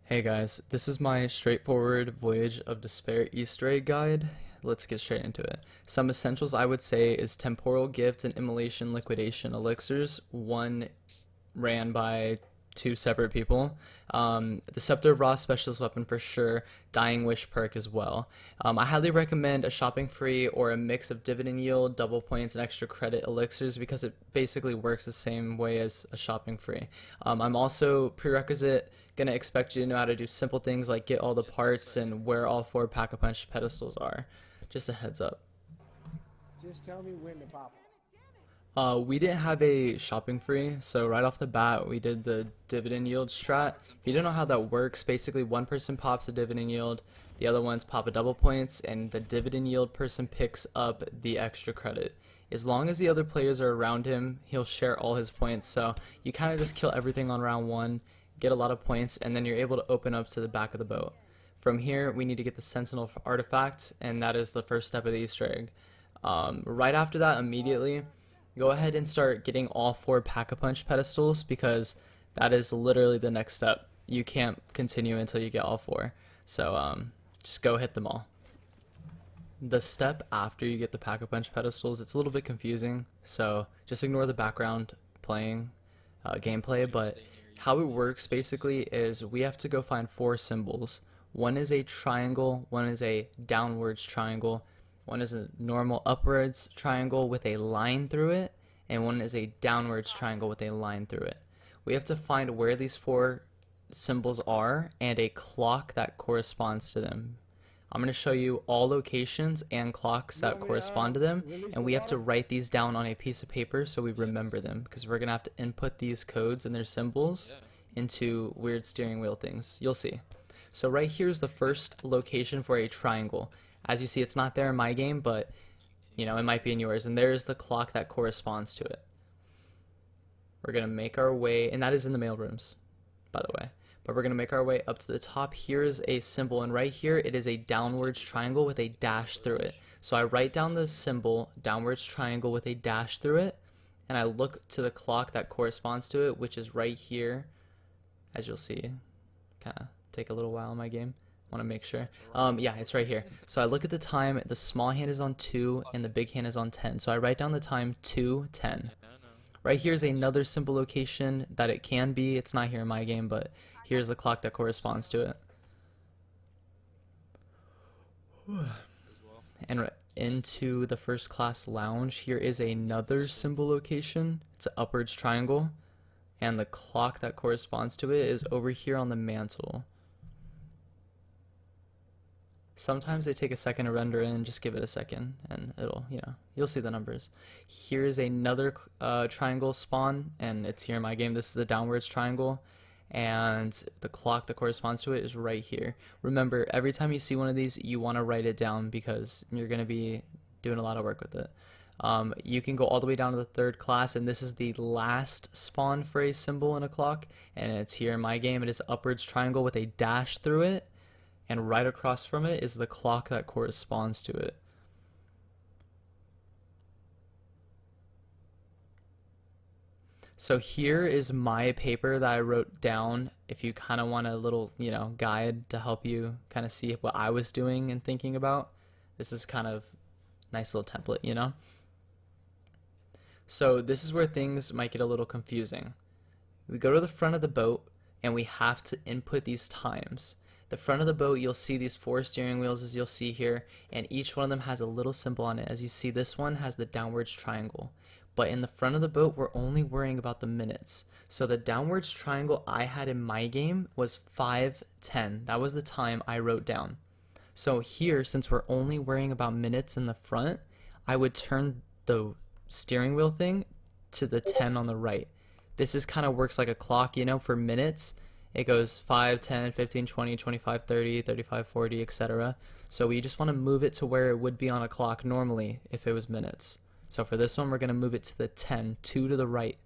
Hey guys, this is my straightforward Voyage of Despair Easter egg guide. Let's get straight into it. Some essentials I would say is Temporal Gift and Immolation Liquidation Elixirs. One ran by two separate people. The Scepter of Ra Specialist Weapon for sure. Dying Wish perk as well. I highly recommend a shopping free or a mix of dividend yield, double points, and extra credit elixirs because it basically works the same way as a shopping free. I'm also prerequisite gonna expect you to know how to do simple things like get all the parts and where all four Pack-a-Punch pedestals are. Just a heads up. Just tell me when to pop. We didn't have a shopping free, so right off the bat we did the dividend yield strat. If you don't know how that works, basically one person pops a dividend yield, the other ones pop a double points, and the dividend yield person picks up the extra credit. As long as the other players are around him, he'll share all his points, so you kind of just kill everything on round one, get a lot of points, and then you're able to open up to the back of the boat. From here, we need to get the Sentinel artifact, and that is the first step of the Easter egg. Right after that, immediately, go ahead and start getting all four Pack-a-Punch pedestals because that is literally the next step. You can't continue until you get all four. So just go hit them all. The step after you get the Pack-a-Punch pedestals, it's a little bit confusing, so just ignore the background playing gameplay, but how it works basically is we have to go find four symbols. One is a triangle, one is a downwards triangle, one is a normal upwards triangle with a line through it, and one is a downwards triangle with a line through it. We have to find where these four symbols are and a clock that corresponds to them. I'm going to show you all locations and clocks that correspond to them, and we have to write these down on a piece of paper so we remember them, because we're going to have to input these codes and their symbols into weird steering wheel things. You'll see. So right here is the first location for a triangle. As you see, it's not there in my game, but you know, it might be in yours, and there's the clock that corresponds to it. We're going to make our way, and that is in the mail rooms, by the way. But we're going to make our way up to the top. Here is a symbol, and right here it is a downwards triangle with a dash through it. So I write down the symbol, downwards triangle with a dash through it, and I look to the clock that corresponds to it, which is right here, as you'll see. Kind of take a little while in my game. Want to make sure. Yeah, it's right here. So I look at the time, the small hand is on 2 and the big hand is on 10. So I write down the time 2:10. Right here is another simple location that it can be. It's not here in my game, but here's the clock that corresponds to it. And into the first class lounge, here is another symbol location. It's an upwards triangle, and the clock that corresponds to it is over here on the mantle. Sometimes they take a second to render in, just give it a second and it'll, you'll see the numbers. Here's another triangle spawn, and it's here in my game. This is the downwards triangle, and the clock that corresponds to it is right here. Remember, every time you see one of these, you want to write it down because you're going to be doing a lot of work with it. You can go all the way down to the third class, and this is the last spawn for a symbol in a clock, and it's here in my game. It is upwards triangle with a dash through it, and right across from it is the clock that corresponds to it. So here is my paper that I wrote down if you kind of want a little, guide to help you kind of see what I was doing and thinking about. This is kind of nice little template, So this is where things might get a little confusing. We go to the front of the boat and we have to input these times. The front of the boat, you'll see these four steering wheels as you'll see here, and each one of them has a little symbol on it. As you see, this one has the downwards triangle. But in the front of the boat, we're only worrying about the minutes. So the downwards triangle I had in my game was 5:10. That was the time I wrote down. So here, since we're only worrying about minutes in the front, I would turn the steering wheel thing to the 10 on the right. This is kind of works like a clock, for minutes. It goes 5, 10, 15, 20, 25, 30, 35, 40, etc. So we just want to move it to where it would be on a clock normally if it was minutes. So for this one, we're going to move it to the 10, 2 to the right.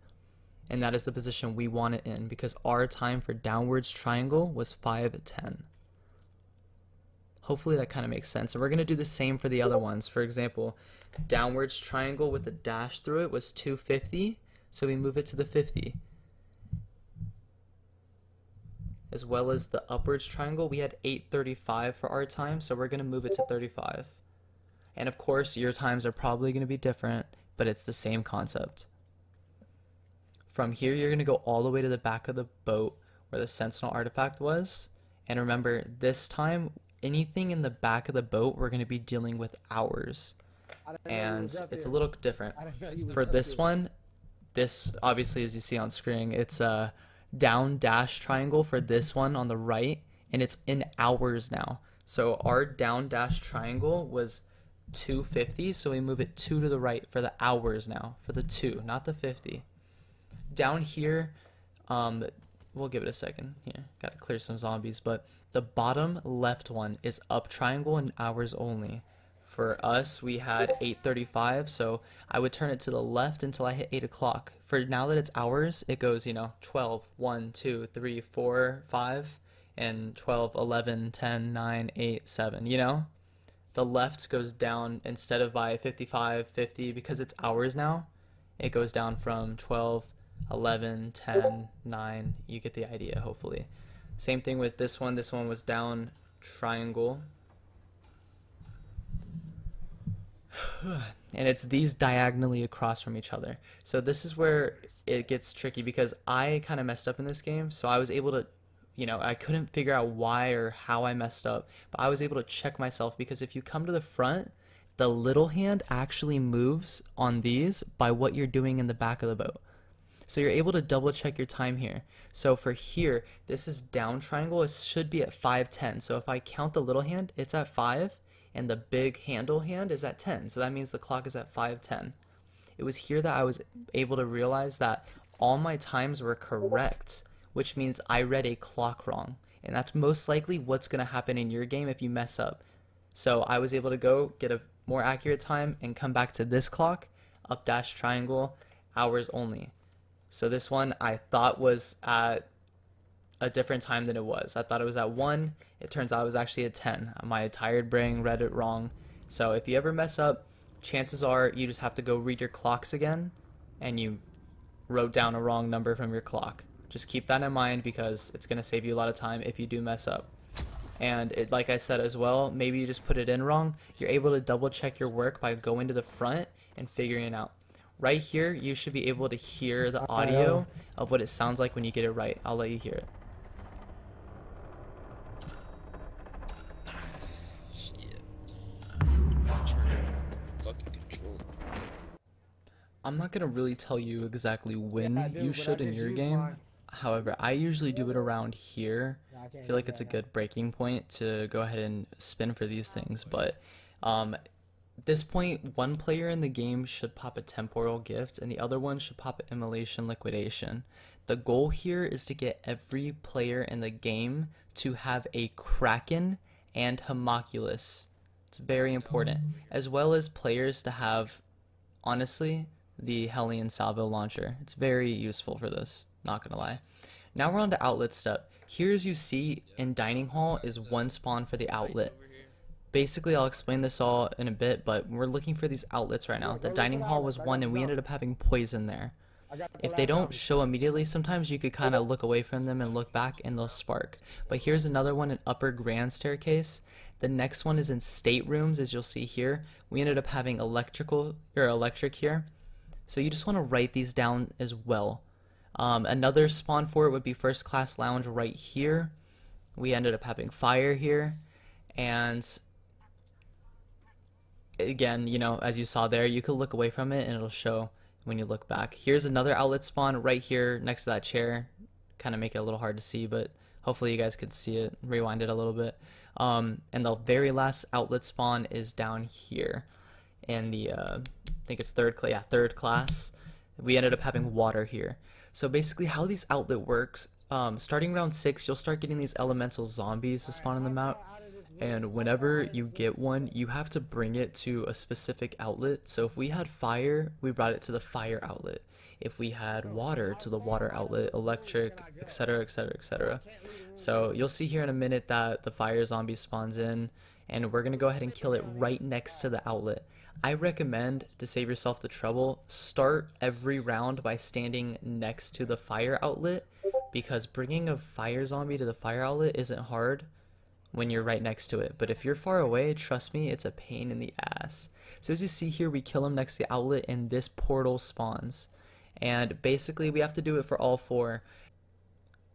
And that is the position we want it in because our time for downwards triangle was 5:10. Hopefully that kind of makes sense. And we're going to do the same for the other ones. For example, downwards triangle with a dash through it was 2:50. So we move it to the 50. as well as the upwards triangle, we had 8:35 for our time, so we're going to move it to 35. And of course, your times are probably going to be different, but it's the same concept. From here, you're going to go all the way to the back of the boat where the Sentinel artifact was. And remember, this time, anything in the back of the boat, we're going to be dealing with hours. And it's a little different. For this one, this obviously, as you see on screen, it's a down dash triangle for this one on the right, and it's in hours now. So our down dash triangle was 250, so we move it 2 to the right for the hours now, for the 2, not the 50. Down here, we'll give it a second. Here, gotta clear some zombies, but the bottom left one is up triangle and hours only. For us, we had 8:35, so I would turn it to the left until I hit 8 o'clock. For now that it's hours, it goes, 12, 1, 2, 3, 4, 5, and 12, 11, 10, 9, 8, 7, The left goes down instead of by 55, 50, because it's hours now. It goes down from 12, 11, 10, 9, you get the idea, hopefully. Same thing with this one. This one was down triangle. And it's these diagonally across from each other. So this is where it gets tricky because I kind of messed up in this game. So I was able to, I couldn't figure out why or how I messed up, but I was able to check myself because if you come to the front, the little hand actually moves on these by what you're doing in the back of the boat. So you're able to double check your time here. So for here, this is down triangle. It should be at 5:10. So if I count the little hand, it's at 5. And the big handle hand is at 10, so that means the clock is at 5:10. It was here that I was able to realize that all my times were correct, which means I read a clock wrong, and that's most likely what's going to happen in your game if you mess up. So I was able to go get a more accurate time and come back to this clock, up dash triangle, hours only. So this one I thought was at a different time than it was. I thought it was at 1. It turns out it was actually at 10. My tired brain read it wrong. So if you ever mess up, chances are you just have to go read your clocks again and you wrote down a wrong number from your clock. Just keep that in mind because it's going to save you a lot of time if you do mess up. And like I said as well, maybe you just put it in wrong. You're able to double check your work by going to the front and figuring it out. Right here, you should be able to hear the audio of what it sounds like when you get it right. I'll let you hear it. I'm not gonna really tell you exactly when you should in your game. However, I usually do it around here. I feel like it's a good breaking point to go ahead and spin for these things. But at this point, one player in the game should pop a temporal gift and the other one should pop an immolation liquidation. The goal here is to get every player in the game to have a Kraken and Homunculus. It's very important. As well as players to have, honestly, the Hellion Salvo launcher. It's very useful for this, not gonna lie. Now we're on to outlet step. Here, as you see in dining hall, is one spawn for the outlet. Basically, I'll explain this all in a bit, but we're looking for these outlets right now. The dining hall was one, and we ended up having poison there. If they don't show immediately, sometimes you could kind of look away from them and look back, and they'll spark. But here's another one in upper grand staircase. The next one is in staterooms, as you'll see here. We ended up having electric here. So you just want to write these down as well. Another spawn for it would be first class lounge right here. We ended up having fire here. And again, as you saw there, you could look away from it and it'll show when you look back. Here's another outlet spawn right here next to that chair. Kind of make it a little hard to see, but hopefully you guys could see it. Rewind it a little bit. And the very last outlet spawn is down here. And the, I think it's third class. We ended up having water here. So basically how these outlet works, starting round 6, you'll start getting these elemental zombies to spawn in the map. And whenever you get one, you have to bring it to a specific outlet. So if we had fire, we brought it to the fire outlet. If we had water, to the water outlet, electric, etc, etc, etc. So you'll see here in a minute that the fire zombie spawns in, and we're going to go ahead and kill it right next to the outlet. I recommend, to save yourself the trouble, start every round by standing next to the fire outlet, because bringing a fire zombie to the fire outlet isn't hard when you're right next to it. But if you're far away, trust me, it's a pain in the ass. So as you see here, we kill him next to the outlet and this portal spawns. And basically we have to do it for all four.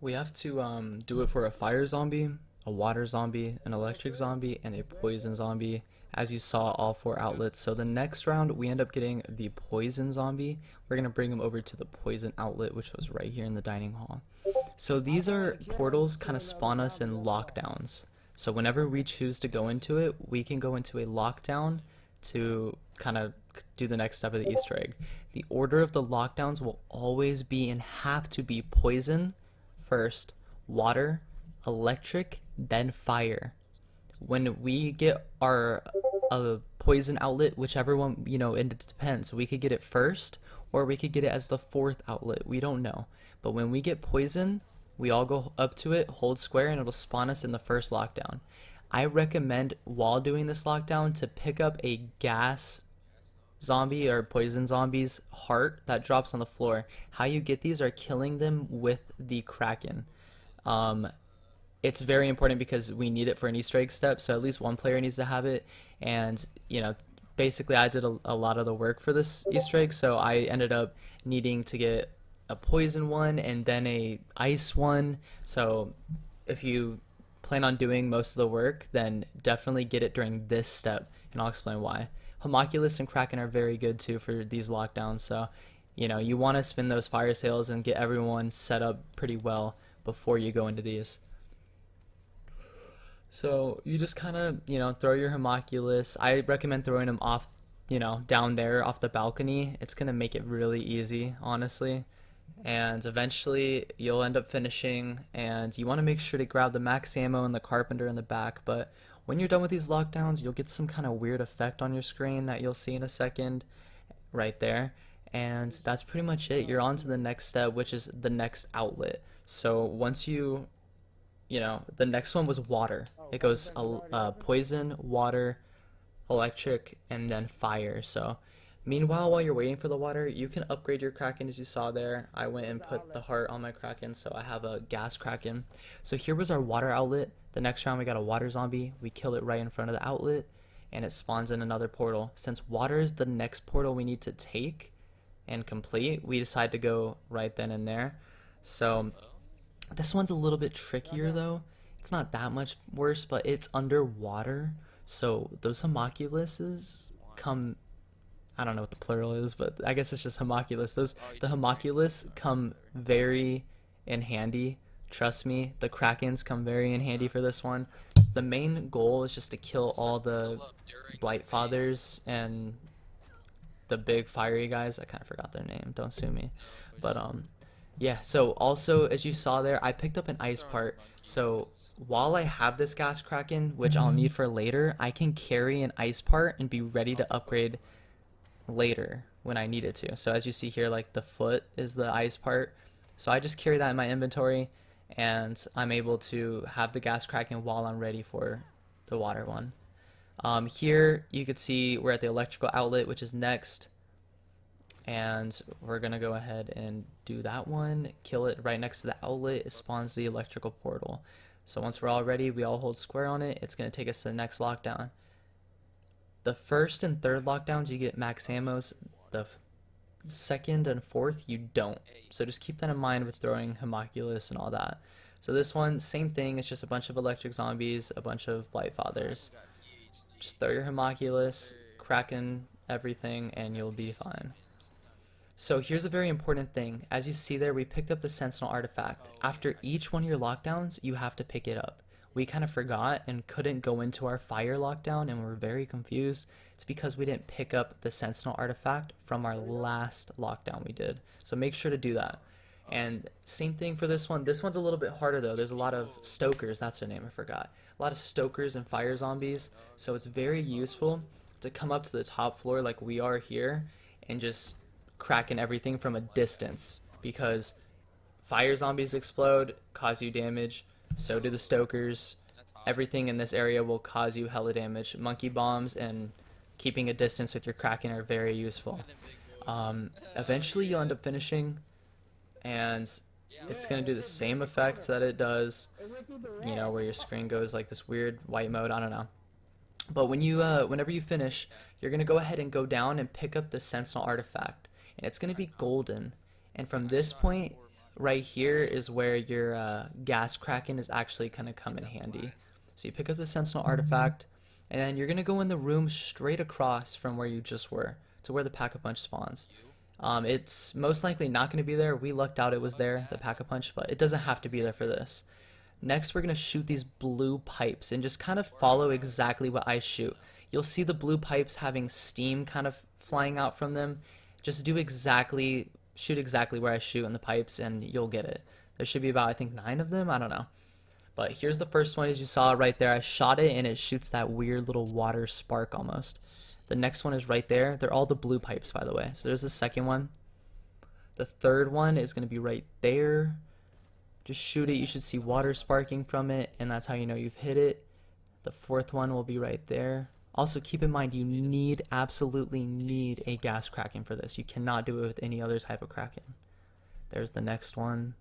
We have to do it for a fire zombie, a water zombie, an electric zombie, and a poison zombie, as you saw all four outlets. So the next round we end up getting the poison zombie. We're going to bring him over to the poison outlet, which was right here in the dining hall. So these are portals kind of spawn us in lockdowns. So whenever we choose to go into it, we can go into a lockdown to kind of do the next step of the Easter egg. The order of the lockdowns will always be and have to be poison first, water, electric, then fire. When we get our poison outlet, whichever one, it depends. We could get it first or we could get it as the fourth outlet. We don't know. But when we get poison, we all go up to it, hold square, and it'll spawn us in the first lockdown. I recommend while doing this lockdown to pick up a gas zombie or poison zombie's heart that drops on the floor. How you get these are killing them with the Kraken. It's very important because we need it for an Easter egg step, so at least one player needs to have it. And basically I did a lot of the work for this Easter egg, so I ended up needing to get a poison one and then a ice one. So if you plan on doing most of the work, then definitely get it during this step, and I'll explain why. Homunculus and Kraken are very good too for these lockdowns, so you want to spin those fire sales and get everyone set up pretty well before you go into these. So you just kind of throw your homunculus. I recommend throwing them off down there off the balcony. It's gonna make it really easy, honestly. And eventually you'll end up finishing, and you want to make sure to grab the max ammo and the carpenter in the back. But when you're done with these lockdowns, you'll get some kind of weird effect on your screen that you'll see in a second right there, and that's pretty much it. You're on to the next step, which is the next outlet. So once the next one was water. It goes poison, water, electric, and then fire. So meanwhile, while you're waiting for the water, you can upgrade your Kraken, as you saw there. I went and put the heart on my Kraken, so I have a gas Kraken. So here was our water outlet. The next round we got a water zombie. We kill it right in front of the outlet, and it spawns in another portal. Since water is the next portal we need to take and complete, we decide to go right then and there. So this one's a little bit trickier though. It's not that much worse, but it's underwater. So those homunculuses come, I don't know what the plural is, but I guess it's just homunculus. The homunculus come very in handy. Trust me, the Krakens come very in handy for this one. The main goal is just to kill all the Blight Fathers and the big fiery guys. I kind of forgot their name. Don't sue me. But yeah, so also as you saw there, I picked up an ice part. So while I have this gas Kraken, which I'll need for later, I can carry an ice part and be ready to upgrade later when I need it to. So as you see here, like the foot is the ice part. So I just carry that in my inventory, and I'm able to have the gas Kraken while I'm ready for the water one. Here you can see we're at the electrical outlet, which is next, and we're gonna go ahead and do that one, kill it right next to the outlet. It spawns the electrical portal. So once we're all ready, we all hold square on it. It's gonna take us to the next lockdown. The first and third lockdowns you get max ammos. The second and fourth you don't. So just keep that in mind with throwing homunculus and all that. So this one, same thing. It's just a bunch of electric zombies, a bunch of Blight Fathers. Just throw your homunculus, Kraken, everything, and you'll be fine. So here's a very important thing. As you see there, we picked up the Sentinel artifact. After each one of your lockdowns, you have to pick it up. We kind of forgot and couldn't go into our fire lockdown, and we're very confused. It's because we didn't pick up the Sentinel artifact from our last lockdown we did. So make sure to do that. And same thing for this one. This one's a little bit harder though. There's a lot of stokers, that's their name, I forgot. A lot of stokers and fire zombies. So it's very useful to come up to the top floor like we are here and just cracking everything from a distance, because fire zombies explode, cause you damage, so do the stokers. Everything in this area will cause you hella damage. Monkey bombs and keeping a distance with your Kraken are very useful. Eventually you'll end up finishing, and It's Yeah, gonna that do the shit broke same the effect camera. that it does, It went through the you know, wall. where your screen goes like this weird white mode. I don't know. But whenever you finish, you're gonna go ahead and go down and pick up the Sentinel artifact, and it's gonna be golden. And from this point right here is where your gas kraken is actually gonna come in handy. So you pick up the Sentinel artifact, and then you're gonna go in the room straight across from where you just were to where the Pack-a-Punch spawns. It's most likely not going to be there. We lucked out it was there, the Pack-a-Punch, but it doesn't have to be there for this. Next, we're going to shoot these blue pipes and just kind of follow exactly what I shoot. You'll see the blue pipes having steam kind of flying out from them. Just shoot exactly where I shoot in the pipes and you'll get it. There should be about, I think, 9 of them. I don't know. But here's the first one, as you saw right there. I shot it and it shoots that weird little water spark almost. The next one is right there. They're all the blue pipes, by the way. So there's the second one. The third one is going to be right there. Just shoot it. You should see water sparking from it, and that's how you know you've hit it. The fourth one will be right there. Also, keep in mind, you absolutely need a gas kraken for this. You cannot do it with any other type of kraken. There's the next one.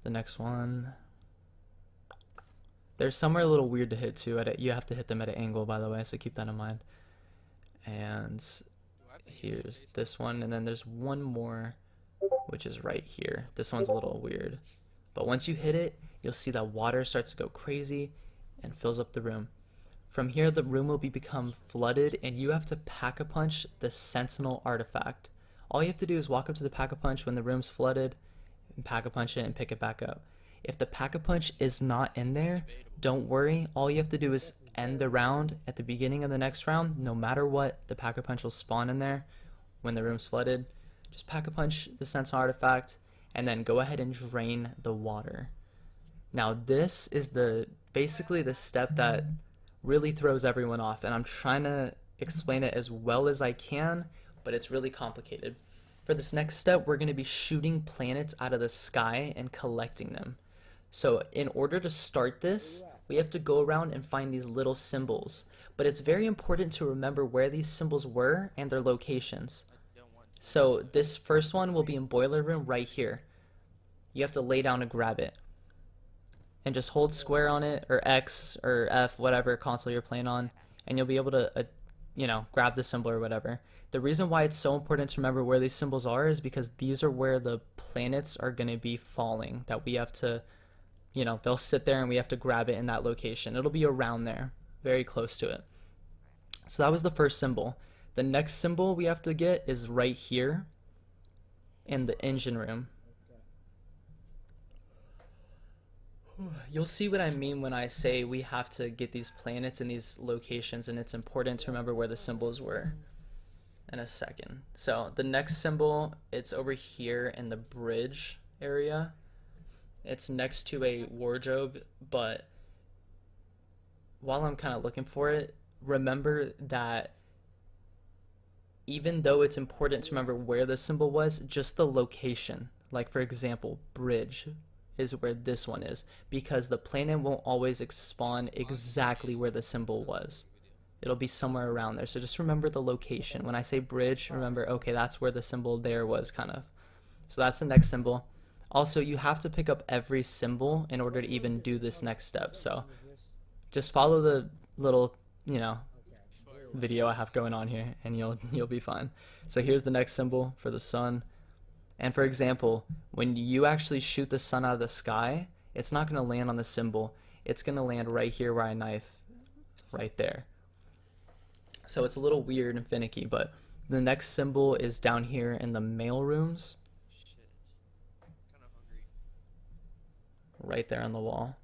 The next one. They're somewhere a little weird to hit too. You have to hit them at an angle, by the way, so keep that in mind. And here's this one, and then there's one more, which is right here. This one's a little weird. But once you hit it, you'll see that water starts to go crazy and fills up the room. From here, the room will become flooded, and you have to Pack-a-Punch the Sentinel artifact. All you have to do is walk up to the Pack-a-Punch when the room's flooded, and Pack-a-Punch it and pick it back up. If the Pack-a-Punch is not in there, don't worry. All you have to do is end the round at the beginning of the next round. No matter what, the Pack-a-Punch will spawn in there when the room's flooded. Just Pack-a-Punch the Sentinel artifact, and then go ahead and drain the water. Now this is basically the step that really throws everyone off, and I'm trying to explain it as well as I can, but it's really complicated. For this next step, we're going to be shooting planets out of the sky and collecting them. So in order to start this, we have to go around and find these little symbols. But it's very important to remember where these symbols were and their locations. So this first one will be in Boiler Room right here. You have to lay down to grab it. And just hold square on it, or X, or F, whatever console you're playing on, and you'll be able to, grab the symbol or whatever. The reason why it's so important to remember where these symbols are is because these are where the planets are going to be falling, that we have to, they'll sit there and we have to grab it in that location. It'll be around there, very close to it. So that was the first symbol. The next symbol we have to get is right here in the engine room. You'll see what I mean when I say we have to get these planets in these locations, and it's important to remember where the symbols were in a second. So the next symbol, it's over here in the bridge area. It's next to a wardrobe, but while I'm kind of looking for it, remember that even though it's important to remember where the symbol was, just the location, like for example, bridge, is where this one is, because the planet won't always spawn exactly where the symbol was. It'll be somewhere around there. So just remember the location. When I say bridge, remember, okay, that's where the symbol there was, kind of. So that's the next symbol. Also, you have to pick up every symbol in order to even do this next step. So just follow the little, video I have going on here, and you'll be fine. So here's the next symbol for the sun. And for example, when you actually shoot the sun out of the sky, it's not going to land on the symbol. It's going to land right here where I knife, right there. So it's a little weird and finicky, but the next symbol is down here in the mail rooms. Right there on the wall.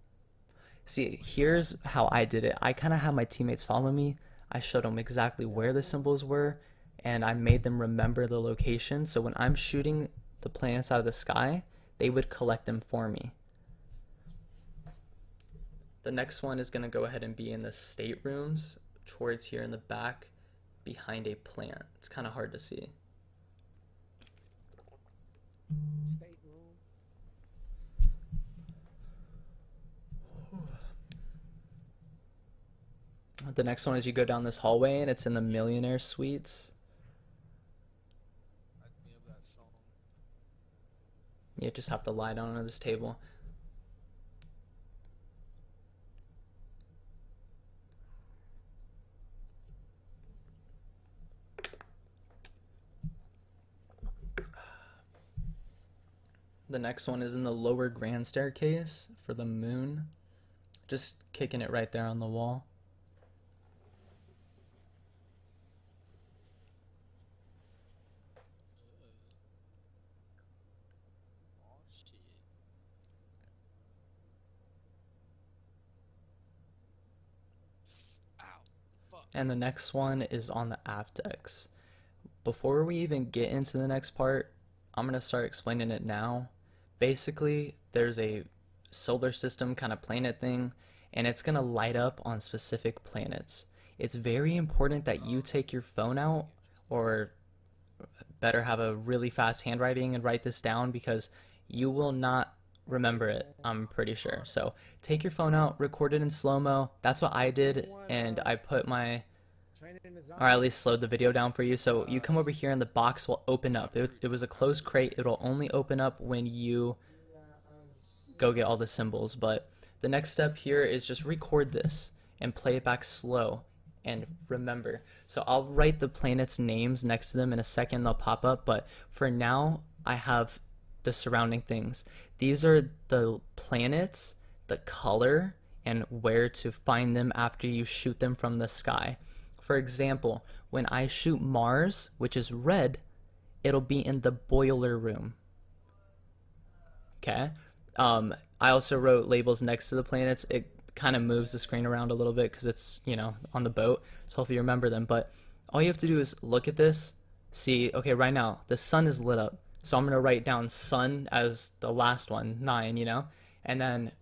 See, here's how I did it. I kind of had my teammates follow me. I showed them exactly where the symbols were, and I made them remember the location. So when I'm shooting the planets out of the sky, they would collect them for me. The next one is going to go ahead and be in the staterooms towards here in the back behind a plant. It's kind of hard to see. The next one is you go down this hallway and it's in the millionaire suites. You just have to lie down on this table. The next one is in the lower grand staircase for the moon. Just kicking it right there on the wall. And the next one is on the aft decks. Before we even get into the next part, I'm going to start explaining it now. Basically, there's a solar system kind of planet thing, and it's going to light up on specific planets. It's very important that you take your phone out, or better have a really fast handwriting and write this down, because you will not remember it, I'm pretty sure. So take your phone out, record it in slow-mo. That's what I did, and I put my, or at least slowed the video down for you. So you come over here and the box will open up. It was a closed crate. It'll only open up when you go get all the symbols. But the next step here is just record this and play it back slow and remember. So I'll write the planets' names next to them in a second. They'll pop up, but for now I have the surrounding things. These are the planets, the color, and where to find them after you shoot them from the sky. For example, when I shoot Mars, which is red, it'll be in the boiler room. Okay. I also wrote labels next to the planets. It kind of moves the screen around a little bit because it's, you know, on the boat. So hopefully you remember them. But all you have to do is look at this, see, okay, right now the sun is lit up. So I'm going to write down sun as the last one, 9, you know, and then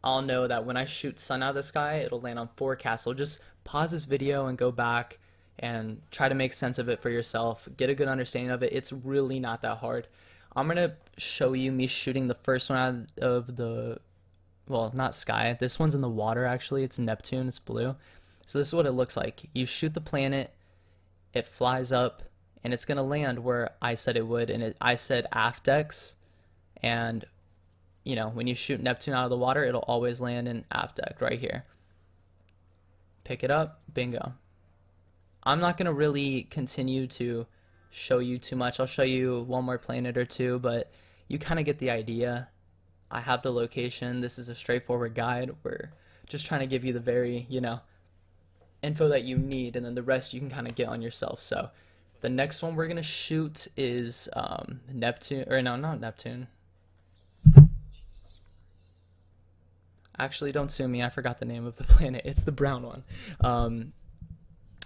I'll know that when I shoot sun out of the sky, it'll land on forecast. So just pause this video and go back and try to make sense of it for yourself. Get a good understanding of it. It's really not that hard. I'm going to show you me shooting the first one out of the, well, not sky. This one's in the water, actually. It's Neptune. It's blue. So this is what it looks like. You shoot the planet, it flies up, and it's going to land where I said it would. And I said aft decks. And, you know, when you shoot Neptune out of the water, it'll always land in aft deck right here. Pick it up. Bingo. I'm not going to really continue to show you too much. I'll show you one more planet or two, but you kind of get the idea. I have the location. This is a straightforward guide. We're just trying to give you the very, you know, info that you need, and then the rest you can kind of get on yourself. So the next one we're going to shoot is Neptune, or no, not Neptune. Actually, don't sue me. I forgot the name of the planet. It's the brown one.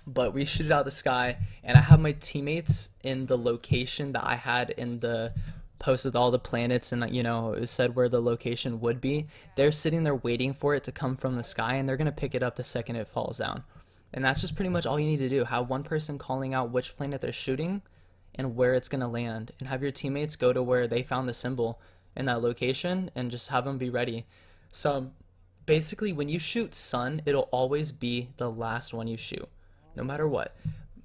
But we shoot it out of the sky, and I have my teammates in the location that I had in the post with all the planets, and, you know, it said where the location would be. They're sitting there waiting for it to come from the sky, and they're going to pick it up the second it falls down. And that's just pretty much all you need to do. Have one person calling out which planet they're shooting and where it's going to land, and have your teammates go to where they found the symbol in that location and just have them be ready. So basically, when you shoot sun, it'll always be the last one you shoot, no matter what.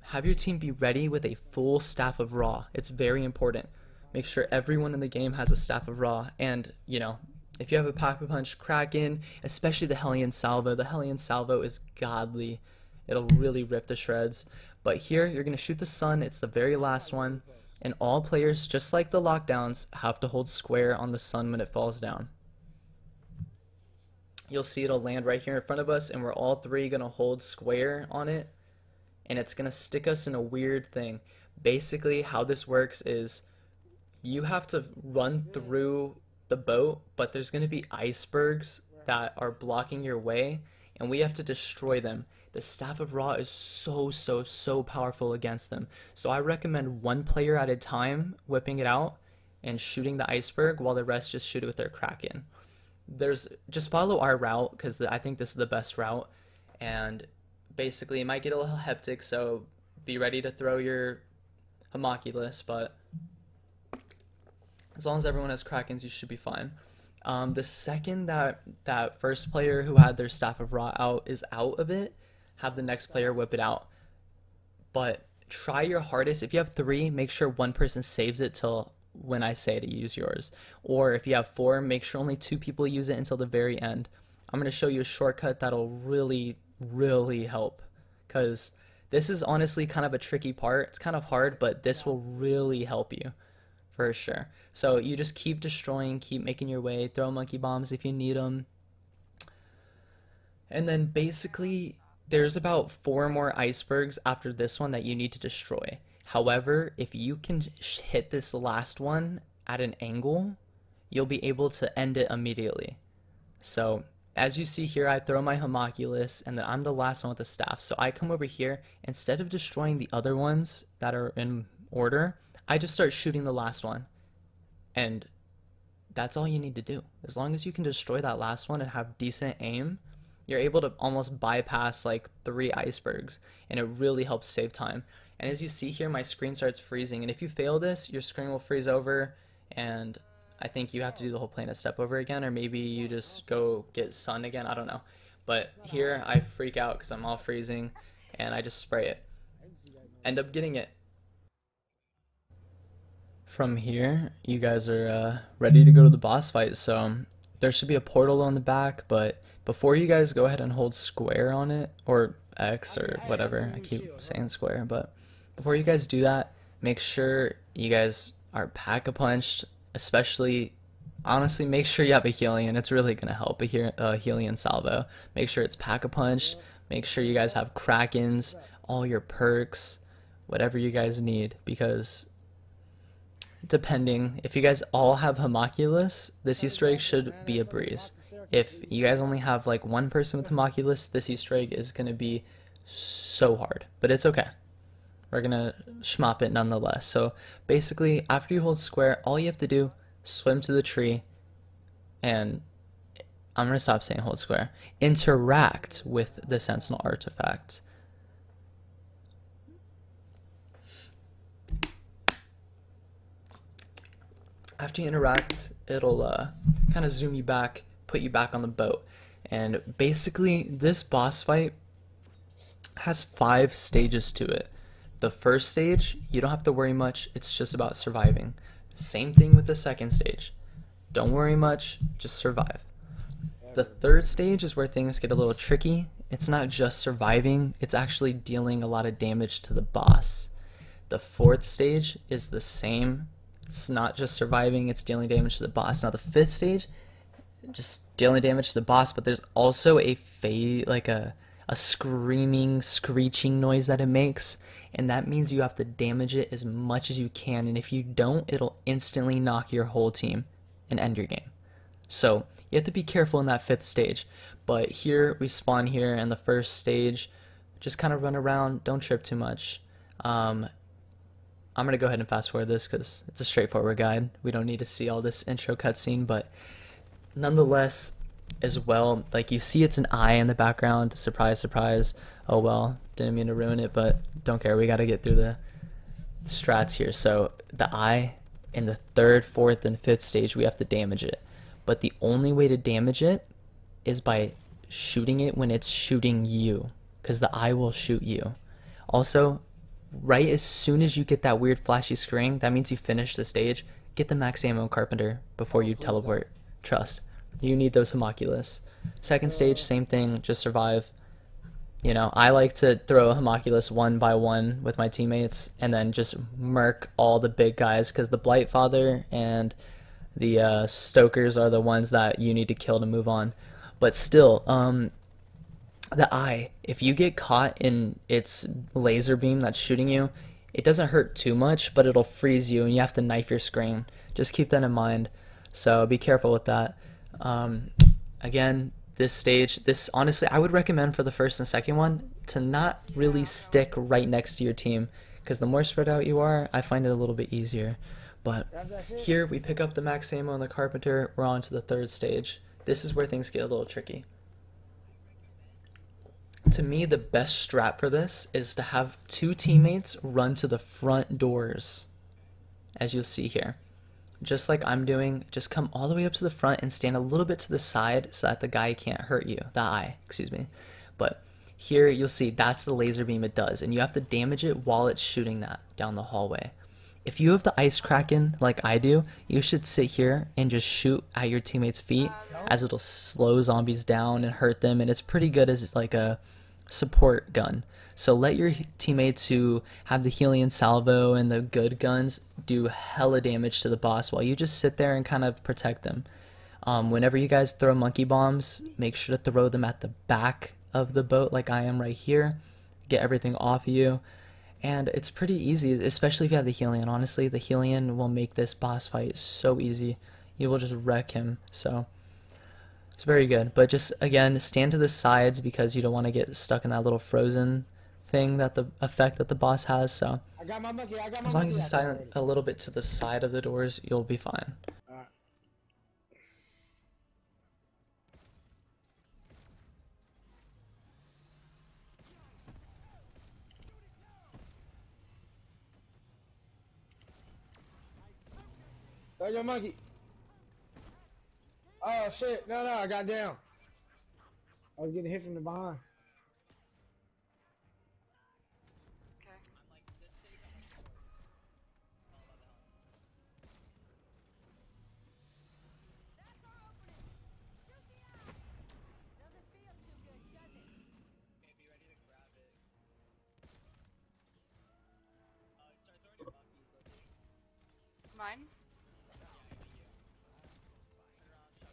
Have your team be ready with a full staff of raw. It's very important. Make sure everyone in the game has a staff of raw. And, you know, if you have a Pack-a-Punch Kraken, especially the Hellion Salvo is godly. It'll really rip the shreds. But here, you're going to shoot the sun. It's the very last one. And all players, just like the lockdowns, have to hold square on the sun when it falls down. You'll see it'll land right here in front of us, and we're all three going to hold square on it. And it's going to stick us in a weird thing. Basically, how this works is you have to run through the boat, but there's going to be icebergs that are blocking your way, and we have to destroy them. The Staff of Ra is so powerful against them. So I recommend one player at a time whipping it out and shooting the iceberg, while the rest just shoot it with their Kraken. Just follow our route, because I think this is the best route, and basically it might get a little hectic, so be ready to throw your homunculus, but as long as everyone has Krakens, you should be fine. The second that first player who had their Staff of Ra out is out of it, have the next player whip it out. But try your hardest. If you have 3, make sure one person saves it till when I say to use yours. Or if you have four, make sure only two people use it until the very end. I'm going to show you a shortcut that'll really, really help. Because this is honestly kind of a tricky part. It's kind of hard, but this will really help you for sure. So you just keep destroying, keep making your way, throw monkey bombs if you need them. And then basically, there's about four more icebergs after this one that you need to destroy. However, if you can hit this last one at an angle, you'll be able to end it immediately. So as you see here, I throw my homunculus, and then I'm the last one with the staff. So I come over here, instead of destroying the other ones that are in order, I just start shooting the last one. And that's all you need to do. As long as you can destroy that last one and have decent aim, you're able to almost bypass like 3 icebergs, and it really helps save time. And as you see here, my screen starts freezing, and if you fail this, your screen will freeze over, and I think you have to do the whole planet step over again, or maybe you just go get sun again, I don't know. But here I freak out because I'm all freezing, and I just spray it. End up getting it. From here, you guys are ready to go to the boss fight, so there should be a portal on the back, but before you guys go ahead and hold square on it, or X or whatever, I keep saying square, but before you guys do that, make sure you guys are pack-a-punched, especially, honestly, make sure you have a Helion. It's really going to help, a Helion salvo. Make sure it's pack-a-punched, make sure you guys have Krakens, all your perks, whatever you guys need, because depending, if you guys all have homunculus, this Easter egg should be a breeze. If you guys only have like one person with homunculus, this Easter egg is going to be so hard, but it's okay. We're going to schmop it nonetheless. So basically, after you hold square, all you have to do, swim to the tree, and I'm going to stop saying hold square. Interact with the Sentinel artifact. After you interact, it'll kind of zoom you back, put you back on the boat. And basically, this boss fight has 5 stages to it. The first stage, you don't have to worry much, it's just about surviving. Same thing with the second stage. Don't worry much, just survive. The third stage is where things get a little tricky. It's not just surviving, it's actually dealing a lot of damage to the boss. The fourth stage is the same. It's not just surviving, it's dealing damage to the boss. Now the fifth stage, just dealing damage to the boss, but there's also a screaming, screeching noise that it makes, and that means you have to damage it as much as you can, and if you don't, it'll instantly knock your whole team and end your game. So you have to be careful in that fifth stage. But here, we spawn here in the first stage, just kind of run around, don't trip too much. I'm going to go ahead and fast forward this because it's a straightforward guide. We don't need to see all this intro cutscene, but nonetheless, as well, like you see it's an eye in the background, surprise, surprise. Oh well, didn't mean to ruin it, but don't care, we got to get through the strats here. So the eye, in the third, fourth, and fifth stage, we have to damage it. But the only way to damage it is by shooting it when it's shooting you, because the eye will shoot you. Also, right as soon as you get that weird flashy screen, that means you finished the stage. Get the max ammo Carpenter before you teleport. Trust. You need those homunculus. Second stage, same thing, just survive. You know, I like to throw a homunculus one by one with my teammates and then just murk all the big guys, because the Blightfather and the Stokers are the ones that you need to kill to move on. But still, the eye, if you get caught in its laser beam that's shooting you, it doesn't hurt too much, but it'll freeze you and you have to knife your screen. Just keep that in mind. So be careful with that. Again, this stage, honestly, I would recommend for the first and second one to not really stick right next to your team, because the more spread out you are, I find it a little bit easier. But here we pick up the max ammo on the Carpenter, we're on to the third stage. This is where things get a little tricky. To me, the best strat for this is to have 2 teammates run to the front doors, as you'll see here. Just like I'm doing, just come all the way up to the front and stand a little bit to the side so that the guy can't hurt you. The eye, excuse me. But here you'll see that's the laser beam it does, and you have to damage it while it's shooting that down the hallway. if you have the ice kraken like I do, you should sit here and just shoot at your teammates' feet as it'll slow zombies down and hurt them, and it's pretty good as like a support gun. So let your teammates who have the Helion salvo and the good guns do hella damage to the boss while you just sit there and kind of protect them. Whenever you guys throw monkey bombs, make sure to throw them at the back of the boat like I am right here. Get everything off of you. And it's pretty easy, especially if you have the Helion. Honestly, the Helion will make this boss fight so easy. You will just wreck him. So it's very good. But just, again, stand to the sides because you don't want to get stuck in that little frozen thing, that the effect that the boss has. So as long as you stand a little bit to the side of the doors, you'll be fine. Throw your monkey. Oh shit! No, I got down. I was getting hit from the behind. Mine?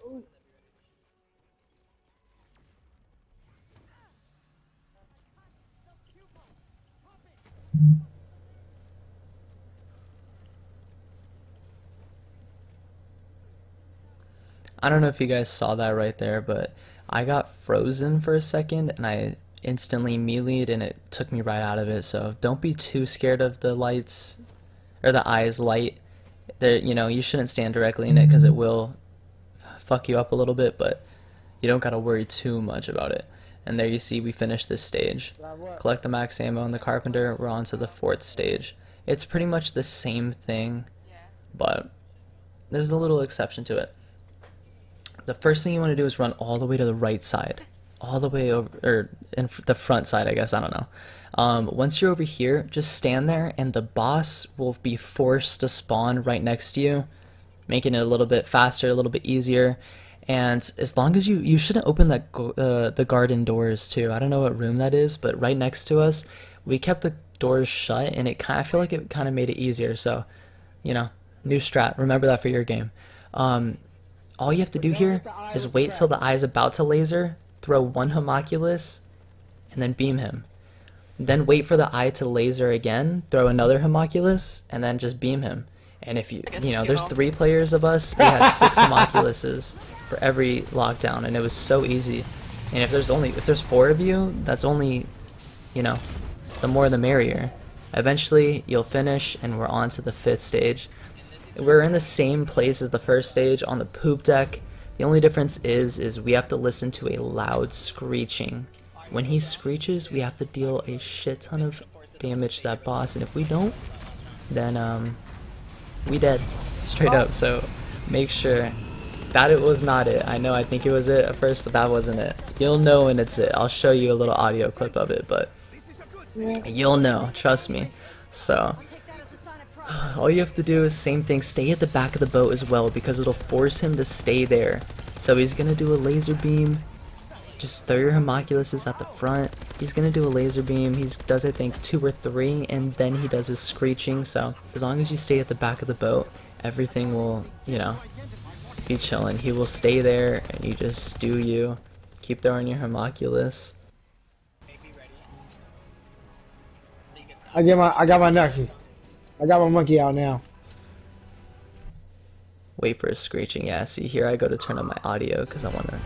Ooh. I don't know if you guys saw that right there, but I got frozen for a second and I instantly melee'd and it took me right out of it. So don't be too scared of the lights or the eyes light. There, you know, you shouldn't stand directly in it because it will fuck you up a little bit, but you don't gotta worry too much about it. And there you see we finished this stage. Collect the max ammo on the carpenter. We're on to the 4th stage. It's pretty much the same thing, but there's a little exception to it. The first thing you want to do is run all the way to the right side, all the way over, or in the front side, I guess, I don't know. Once you're over here, just stand there and the boss will be forced to spawn right next to you, making it a little bit faster, a little bit easier. And as long as you shouldn't open that the garden doors too. I don't know what room that is, but right next to us, we kept the doors shut, and I feel like it kind of made it easier. So, you know, new strat. Remember that for your game. All you have to do here is wait till the eye is about to laser, throw one homunculus, and then beam him. Then wait for the eye to laser again, throw another homunculus, and then just beam him. And if you know, there's 3 players of us, we had 6 homunculuses for every lockdown, and it was so easy. And if there's 4 of you, that's only, you know, the more the merrier. Eventually, you'll finish, and we're on to the 5th stage. We're in the same place as the first stage on the poop deck. The only difference is we have to listen to a loud screeching. When he screeches, we have to deal a shit ton of damage to that boss, and if we don't, then we dead straight up. So make sure that it was not it. I think it was it at first, but that wasn't it. You'll know when it's it. I'll show you a little audio clip of it, but you'll know, trust me. So all you have to do is same thing, stay at the back of the boat as well, because it'll force him to stay there. So he's gonna do a laser beam. Just throw your homunculuses at the front. He's gonna do a laser beam. He does, I think, 2 or 3, and then he does his screeching. So as long as you stay at the back of the boat, everything will, you know, be chilling. He will stay there, and you just do you. Keep throwing your homunculus. I got my monkey. I got my monkey out now. Wait for his screeching. Yeah, see here I go to turn on my audio because I want to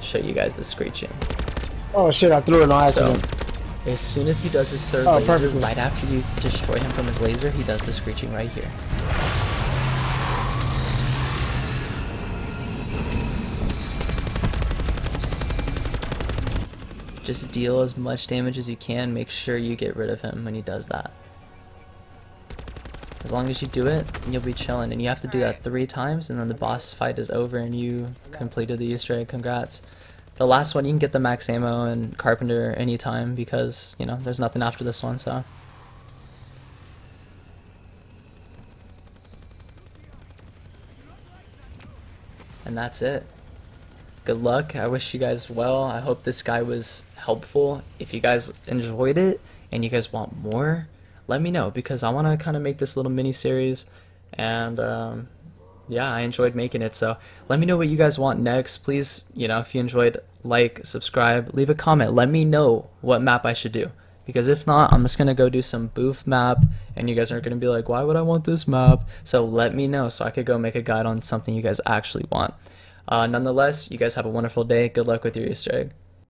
show you guys the screeching. Oh shit, I threw it on accident. So, as soon as he does his 3rd laser, perfectly. Right after you destroy him from his laser, he does the screeching right here. Just deal as much damage as you can. Make sure you get rid of him when he does that. As long as you do it, you'll be chilling, and you have to do that 3 times, and then the boss fight is over, and you completed the Easter egg. Congrats. The last one, you can get the max ammo and carpenter anytime, because, you know, there's nothing after this one, so. and that's it. Good luck. I wish you guys well. I hope this guy was helpful. If you guys enjoyed it and you guys want more, let me know, because I want to kind of make this little mini series, and yeah, I enjoyed making it. So let me know what you guys want next. Please, if you enjoyed, like, subscribe, leave a comment. Let me know what map I should do, because if not, I'm just gonna go do some booth map, and you guys are gonna be like, why would I want this map? So let me know so I could go make a guide on something you guys actually want. Nonetheless, you guys have a wonderful day. Good luck with your Easter egg.